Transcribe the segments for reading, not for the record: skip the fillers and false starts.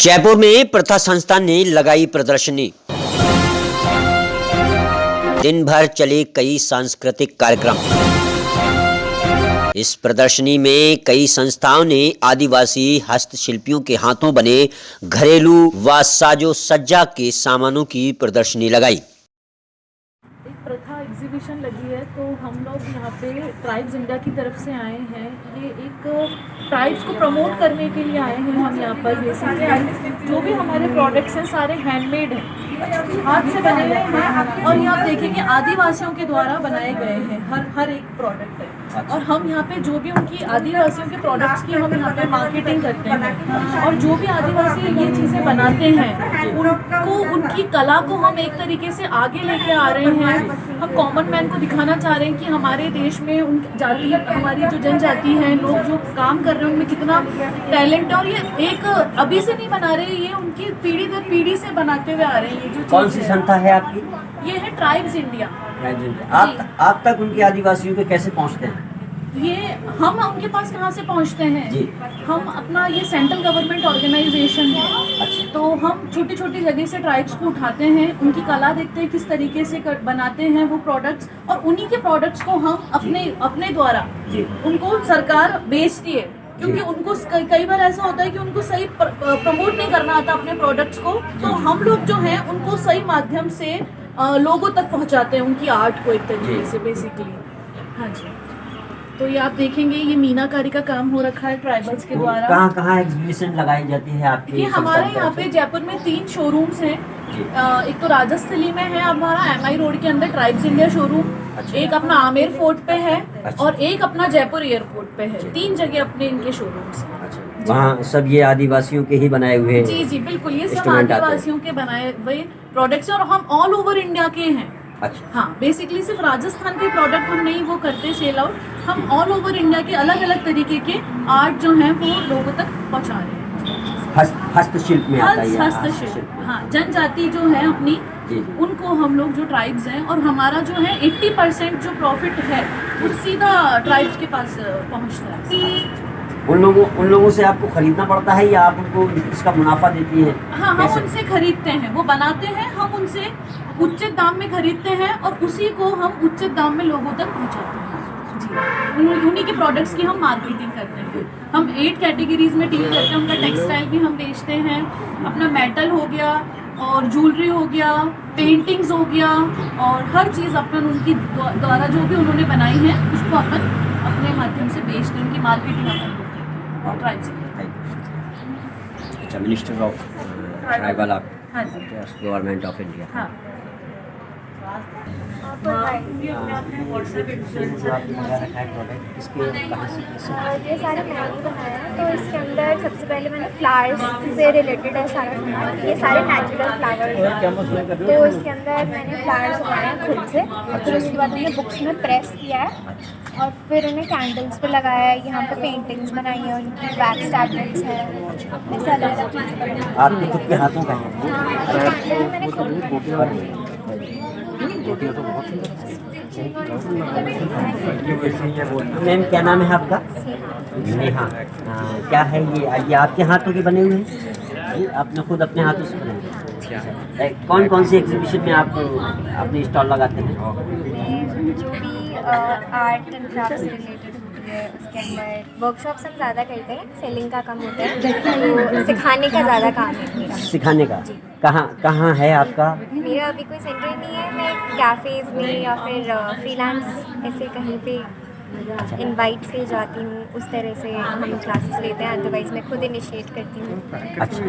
जयपुर में प्रथा संस्था ने लगाई प्रदर्शनी। दिन भर चले कई सांस्कृतिक कार्यक्रम। इस प्रदर्शनी में कई संस्थाओं ने आदिवासी हस्तशिल्पियों के हाथों बने घरेलू व साजो सज्जा के सामानों की प्रदर्शनी लगाई। एक प्रथा एग्जीबिशन लगी है, तो हम लोग यहाँ पे ट्राइब्स इंडिया की तरफ से आए हैं। ये एक ट्राइब्स को प्रमोट करने के लिए आए हैं हम यहाँ पर। बेसिकली जो भी हमारे प्रोडक्ट्स हैं सारे हैंडमेड हैं, हाथ से बने हुए हैं, और यहाँ आप देखेंगे आदिवासियों के द्वारा बनाए गए हैं। हर एक प्रोडक्ट है, और हम यहाँ पे जो भी उनकी आदिवासियों के प्रोडक्ट्स की हम यहाँ पे मार्केटिंग करते हैं, और जो भी आदिवासी ये चीज़ें बनाते हैं उनको, उनकी कला को हम एक तरीके से आगे लेके आ रहे हैं। हम कॉमन मैन को दिखाना चाह रहे हैं कि हमारे देश में उन जाति, हमारी जो जनजाति है, लोग जो काम कर रहे हैं उनमें कितना टैलेंट है, और ये एक अभी से नहीं बना रहे, ये उनकी पीढ़ी दर पीढ़ी से बनाते हुए आ रहे हैं। ये जो कौन सी संस्था है आपकी? ये है ट्राइब्स इंडिया। आप तक उनके आदिवासियों के कैसे पहुंचते हैं? ये हम उनके पास कहाँ से पहुँचते हैं जी। हम अपना, ये सेंट्रल गवर्नमेंट ऑर्गेनाइजेशन है। अच्छा। तो हम छोटी छोटी जगह से ट्राइब्स को उठाते हैं, उनकी कला देखते हैं किस तरीके से बनाते हैं वो प्रोडक्ट्स, और उन्हीं के प्रोडक्ट्स को हम अपने द्वारा उनको सरकार बेचती है। क्योंकि उनको कई बार ऐसा होता है कि उनको सही प्रमोट नहीं करना आता अपने प्रोडक्ट्स को, तो हम लोग जो हैं उनको सही माध्यम से लोगों तक पहुंचाते हैं उनकी आर्ट को एक तरीके से बेसिकली। हाँ जी। तो ये आप देखेंगे, ये मीनाकारी का काम हो रखा है ट्राइबल्स के द्वारा। कहाँ कहाँ एग्जीबिशन लगाई जाती है आपकी? ये हमारे यहाँ पे जयपुर में 3 शोरूम्स हैं। एक तो राजस्थली में है हमारा MI रोड के अंदर ट्राइब्स इंडिया शोरूम। अच्छा। एक अपना आमेर फोर्ट पे है। अच्छा। और एक अपना जयपुर एयरपोर्ट पे है। 3 जगह अपने इनके शोरूम्स हैं। अच्छा। वहाँ सब ये आदिवासियों के ही बनाए हुए? जी बिल्कुल, ये सब आदिवासियों के बनाए हुए प्रोडक्ट्स हैं, और हम ऑल ओवर इंडिया के हैं। अच्छा। हाँ, बेसिकली सिर्फ राजस्थान के प्रोडक्ट हम नहीं वो करते सेल आउट, हम ऑल ओवर इंडिया के अलग अलग तरीके के आर्ट जो हैं वो लोगों तक पहुँचा रहे हैं। हस्तशिल्प में आता है? हस्तशिल्प, हाँ। जनजाति जो है अपनी, उनको हम लोग जो ट्राइब्स हैं, और हमारा जो है 80% जो प्रॉफिट है वो सीधा ट्राइब्स के पास पहुँचता है। उन लोगों से आपको खरीदना पड़ता है या आप उनको इसका मुनाफा देती हैं? हाँ, हम उनसे खरीदते हैं, वो बनाते हैं, हम उनसे उचित दाम में खरीदते हैं, और उसी को हम उचित दाम में लोगों तक पहुंचाते हैं। जी, उन्हीं के प्रोडक्ट्स की हम मार्केटिंग करते हैं। हम 8 कैटेगरीज में डील करते हैं। उनका टेक्सटाइल भी हम बेचते हैं, अपना मेटल हो गया, और ज्वेलरी हो गया, पेंटिंग्स हो गया, और हर चीज़ अपन उनकी द्वारा जो भी उन्होंने बनाई है उसको अपन अपने माध्यम से बेचते हैं, उनकी मार्केटिंग अपन करते हैं। अच्छा, मिनिस्टर ऑफ ट्राइबल आर्ट, हाँ जी, गवर्नमेंट ऑफ इंडिया। हाँ। ये सारे मैंने बनाया है। तो इसके अंदर सबसे पहले मैंने फ्लावर्स से रिलेटेड है सारा सामान। ये सारे नेचुरल फ्लावर्स हैं, तो इसके अंदर मैंने फ्लावर्स बनाए हैं खुद से। फिर उसके बाद मैंने बुक्स में प्रेस किया है, और फिर उन्हें कैंडल्स पे लगाया है। यहाँ पे पेंटिंग्स बनाई है उनकी, वैक्स टैबलेट्स हैं, ऐसे अलग अलग चीज़ें बनाई हैं। आपने खुद के हाथों का है? कैंडल मैंने खुद मैम, क्या नाम है आपका? नेहा। क्या है ये आपके हाथों के बने हुए हैं? ये आपने खुद अपने हाथों से बनाए? कौन कौन सी एग्जीबिशन में आप अपने स्टॉल लगाते हैं? जो भी आर्ट एंड क्राफ्ट से रिलेटेड होती है उसके अंदर वर्कशॉप्स हम ज़्यादा करते हैं, सेलिंग का कम होता है, तो सिखाने का ज़्यादा काम है मेरा। सिखाने का? कहाँ है आपका? मेरा अभी कोई सेंटर नहीं है, मैं कैफ़ेज़ में या फिर फ्रीलांस ऐसे कहीं पे इनवाइट से जाती हूँ, उस तरह से हम क्लासेस लेते हैं। अदरवाइज़ मैं खुद इनिशिएट करती हूँ। अच्छा,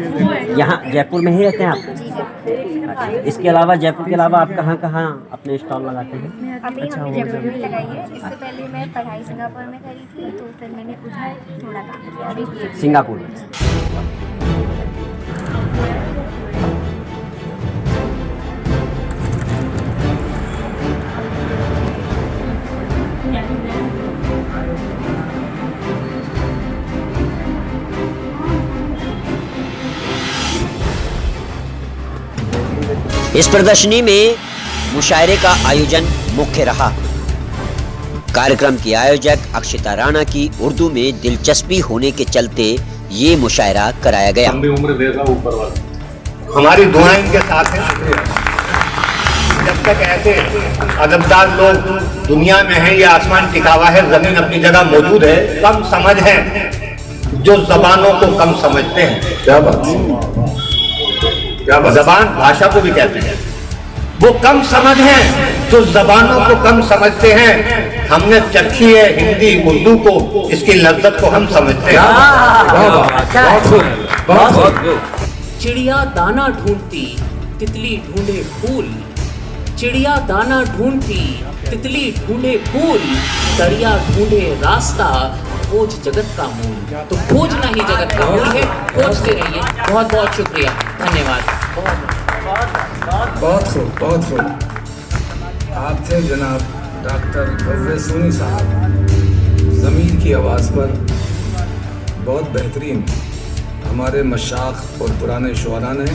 यहाँ जयपुर में ही रहते हैं आप? जी जयपुर। अच्छा, इसके अलावा जयपुर के अलावा आप कहाँ कहाँ अपने स्टॉल लगाते हैं? अभी हमने जयपुर में लगाई है। इससे पहले मैं पढ़ाई सिंगापुर में करी थी, तो फिर मैंने उधर थोड़ा काम किया। अभी सिंगापुर में? इस प्रदर्शनी में मुशायरे का आयोजन मुख्य रहा। कार्यक्रम की आयोजक अक्षिता राणा की उर्दू में दिलचस्पी होने के चलते ये मुशायरा कराया गया। लंबी उम्र देगा ऊपर वाला। हमारी दुआएं इनके साथ हैं। जब तक ऐसे अदबदार लोग दुनिया में हैं, ये आसमान टिका हुआ है, जमीन अपनी जगह मौजूद है। कम समझ हैं जो जबानों को कम समझते हैं। क्या बात, क्या बात। जबान भाषा को भी कहते हैं। वो कम समझ हैं जो जबानों को कम समझते हैं। हमने चखी है हिंदी उर्दू को, इसकी लज्जत को हम समझते हैं। चिड़िया दाना ढूंढती तितली ढूंढे फूल, चिड़िया दाना ढूंढती तितली ढूंढे फूल, दरिया ढूंढे रास्ता, खोज जगत का मूल। तो खोजना ही जगत का मूल है, खोजते रहिए। बहुत बहुत शुक्रिया, धन्यवाद। बहुत खूब, बहुत खूब। आप थे जनाब डॉक्टर गौरे सोनी साहब, ज़मीर की आवाज़ पर बहुत बेहतरीन हमारे मशाख और पुराने शुअरा ने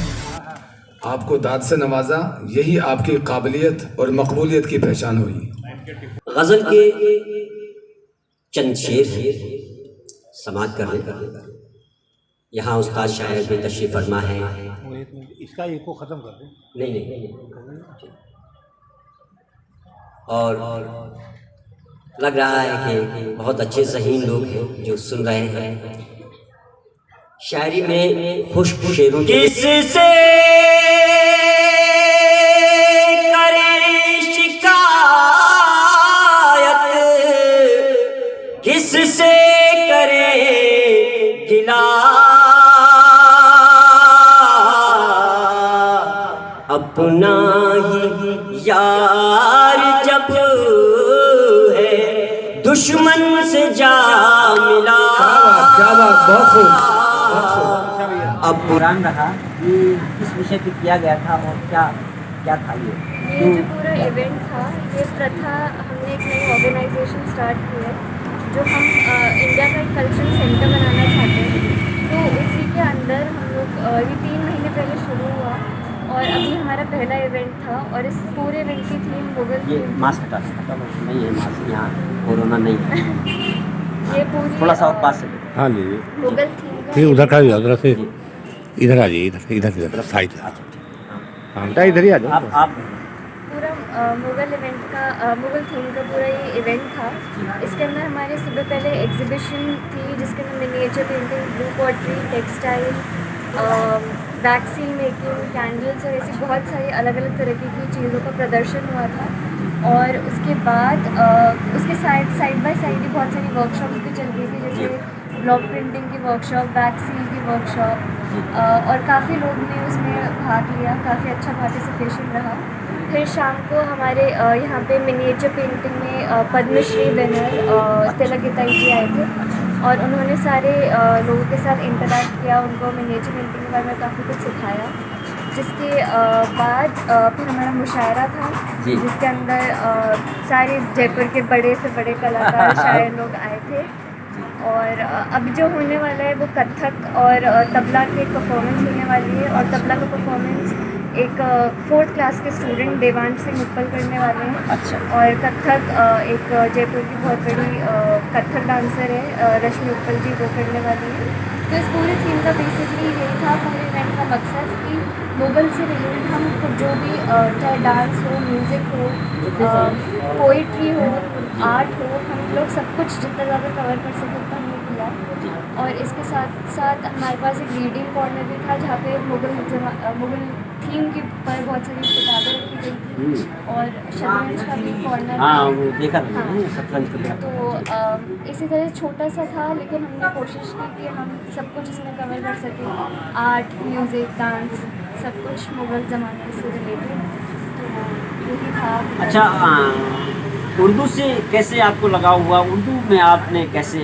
आपको दाद से नवाजा। यही आपकी काबिलियत और मकबूलियत की पहचान हुई। गज़ल के चंद शेर समाप्त कर लें। यहाँ उस्ताद शायर भी तशरीफ़ फरमा है। इसका एक को ख़त्म कर दें। नहीं, और लग रहा है कि बहुत अच्छे ज़हीन लोग हैं जो सुन रहे हैं। शायरी में खुश्क शेरों किससे करे शिकायत, किससे करे गिला, अपना ही यार जब है दुश्मन से जा मिला। क्या बात, बहुत खूब। अब पुरान रहा कि किस विषय पे किया गया था और क्या क्या था ये जो पूरा इवेंट था, ये प्रथा हमने एक नई ऑर्गेनाइजेशन स्टार्ट की है जो हम इंडिया का एक कल्चरल सेंटर बनाना चाहते हैं। तो उसी के अंदर हम लोग ये 3 महीने पहले शुरू हुआ और अभी हमारा पहला इवेंट था। और इस पूरे इवेंट की थीम मुगल ये थीम। मास्क हटा सकता नहीं है, मास्क यहाँ कोरोना नहीं है। ये पूरी थोड़ा सा पास से हाँ लीजिए, मुगल थीम का फिर उधर का उधर से इधर आ जाइए, इधर साइड। हाँ बेटा इधर ही आ जाओ। आप पूरा मुगल इवेंट का मुगल थीम का पूरा ये इवेंट था। इसके अंदर हमारे सुबह पहले एग्जीबिशन थी जिसके अंदर miniature painting, blue pottery, textile, vaccine making, candles और ऐसी बहुत सारी अलग अलग तरह की चीज़ों का प्रदर्शन हुआ था। और उसके बाद उसके साइड बाय साइड ही बहुत सारी वर्कशॉप्स भी चल रही थी, जैसे ब्लॉक प्रिंटिंग की वर्कशॉप, वैक्सीन की वर्कशॉप, और काफ़ी लोग ने उसमें भाग लिया। काफ़ी अच्छा पार्टिसिपेशन रहा। फिर शाम को हमारे यहाँ पे मिनिएचर पेंटिंग में पद्मश्री विनर तिलकिताई जी आए थे और उन्होंने सारे लोगों के साथ इंटरैक्ट किया, उनको मिनिएचर पेंटिंग के बारे में काफ़ी कुछ सिखाया। जिसके बाद फिर हमारा मुशायरा था जिसके अंदर सारे जयपुर के बड़े से बड़े कलाकार शायर लोग आए थे। और अब जो होने वाला है वो कथक और तबला की परफॉर्मेंस होने वाली है। और तबला का परफॉर्मेंस एक 4th क्लास के स्टूडेंट देवांश सिंह उत्पल करने वाले हैं। अच्छा। और कथक एक जयपुर की बहुत बड़ी कथक डांसर है रश्मि उत्पल जी, वो करने वाली है। तो इस पूरी थीम का बेसिकली यही था पूरे इवेंट का मकसद कि मुगल से रिलेटेड हम कुछ जो भी चाहे डांस हो, म्यूज़िक हो, पोइट्री हो, आर्ट हो, हम लोग सब कुछ जितना ज़्यादा कवर कर सके उतना हमने किया। और इसके साथ साथ हमारे पास एक रीडिंग कॉर्नर भी था जहाँ पे मुगल थीम के ऊपर बहुत सारी किताबें रखी गई थी। और शतरंज का भी कॉर्नर, हाँ वो देखा था, हाँ। शतरंज को देखा। तो इसी तरह छोटा सा था लेकिन हमने कोशिश की कि हम सब कुछ इसमें कवर कर सकें। आर्ट, म्यूज़िक, डांस, सब कुछ मुगल ज़माने से रिलेटेड। तो यही था। अच्छा, उर्दू से कैसे आपको लगाव हुआ? उर्दू में आपने कैसे?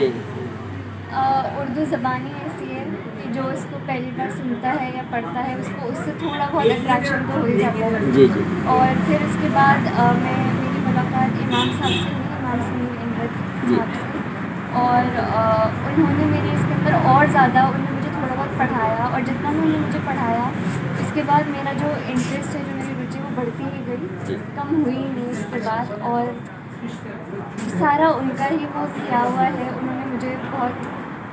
उर्दू ज़बानी ऐसी है कि जो इसको पहली बार सुनता है या पढ़ता है उसको उससे थोड़ा बहुत अट्रैक्शन तो हो ही जाता है। जी जी। और फिर उसके बाद मेरी मुलाकात इमाम साहब से हुई, इमाम समीर इमरत साहब से। और उन्होंने मेरे इसके अंदर और ज़्यादा उन्होंने मुझे थोड़ा बहुत पढ़ाया। और जितना उन्होंने मुझे पढ़ाया इसके बाद मेरा जो इंटरेस्ट है, जो मेरी रुचि, वो बढ़ती ही गई, कम हुई नहीं इसके बाद। और सारा उनका ही वो किया हुआ है। उन्होंने मुझे बहुत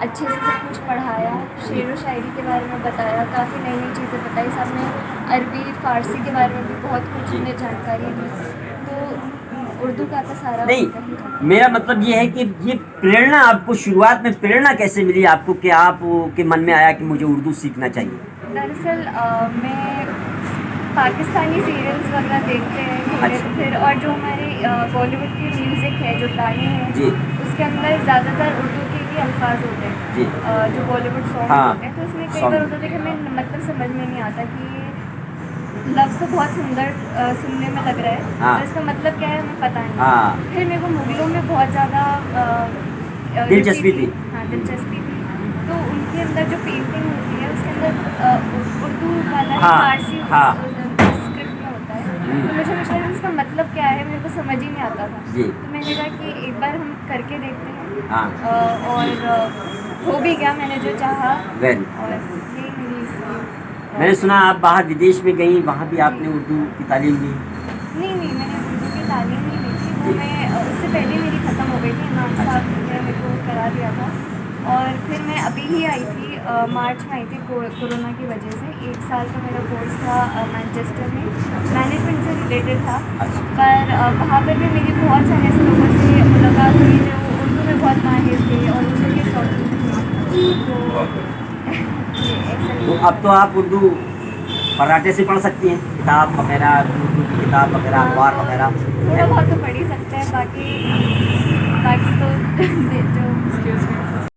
अच्छे से सब कुछ पढ़ाया, शेर व शायरी के बारे में बताया, काफ़ी नई नई चीज़ें बताई। सब ने अरबी फ़ारसी के बारे में भी बहुत कुछ जी। उन्हें जानकारी दी। तो उर्दू का तो सारा नहीं, होता ही था। मेरा मतलब ये है कि ये प्रेरणा आपको शुरुआत में प्रेरणा कैसे मिली आपको कि आप के मन में आया कि मुझे उर्दू सीखना चाहिए? दरअसल मैं पाकिस्तानी सीरियल्स वगैरह देखते हैं घूमते अच्छा। फिर, और जो हमारे बॉलीवुड की म्यूज़िक है, जो गाने हैं, जी। उसके अंदर ज़्यादातर उर्दू के ही अल्फाज होते हैं। जी। जो बॉलीवुड सॉन्ग हाँ, होते हैं, तो उसमें कई song। बार होता है कि हमें मतलब समझ में नहीं आता कि लफ्ज़ तो बहुत सुंदर सुनने में लग रहा है, हाँ। तो इसका मतलब क्या है हमें पता नहीं। हाँ। फिर मेरे को मुगलों में बहुत ज़्यादा दिलचस्पी थी। हाँ, दिलचस्पी थी। तो उनके अंदर जो पेंटिंग होती है उसके अंदर उर्दू वाला हाँ, फारसी हाँ। स्क्रिप्ट में होता है। तो मुझे हमेशा इसका मतलब क्या है मेरे को समझ ही नहीं आता था। जी। तो मैंने कहा कि एक बार हम करके देखते हैं। हाँ। और हो भी गया, मैंने जो चाहा। वेरी। और यही मेरी मैंने सुना आप बाहर विदेश में गई, वहाँ भी आपने उर्दू की तालीम ली? नहीं, मैंने उर्दू की तालीम नहीं ली थी। वो मैं उससे पहले मेरी ख़त्म हो गई थी। इमाम साहब ने मेरे को करा दिया था। और फिर मैं अभी ही आई थी, मार्च में आई थी कोरोना की वजह से। 1 साल का मेरा कोर्स था मैनचेस्टर में, मैनेजमेंट से रिलेटेड था। पर वहाँ पर भी मेरी बहुत सारे ऐसे लोगों से मुलाकात हुई जो उर्दू में बहुत माहिर थे और उर्दू के शौकीन थे। तो अब तो आप उर्दू फर्राटे से पढ़ सकती हैं, किताब वगैरह, उर्दू की किताब वगैरह, अखबार वगैरह? थोड़ा बहुत तो पढ़ ही सकते हैं, बाकी तो जो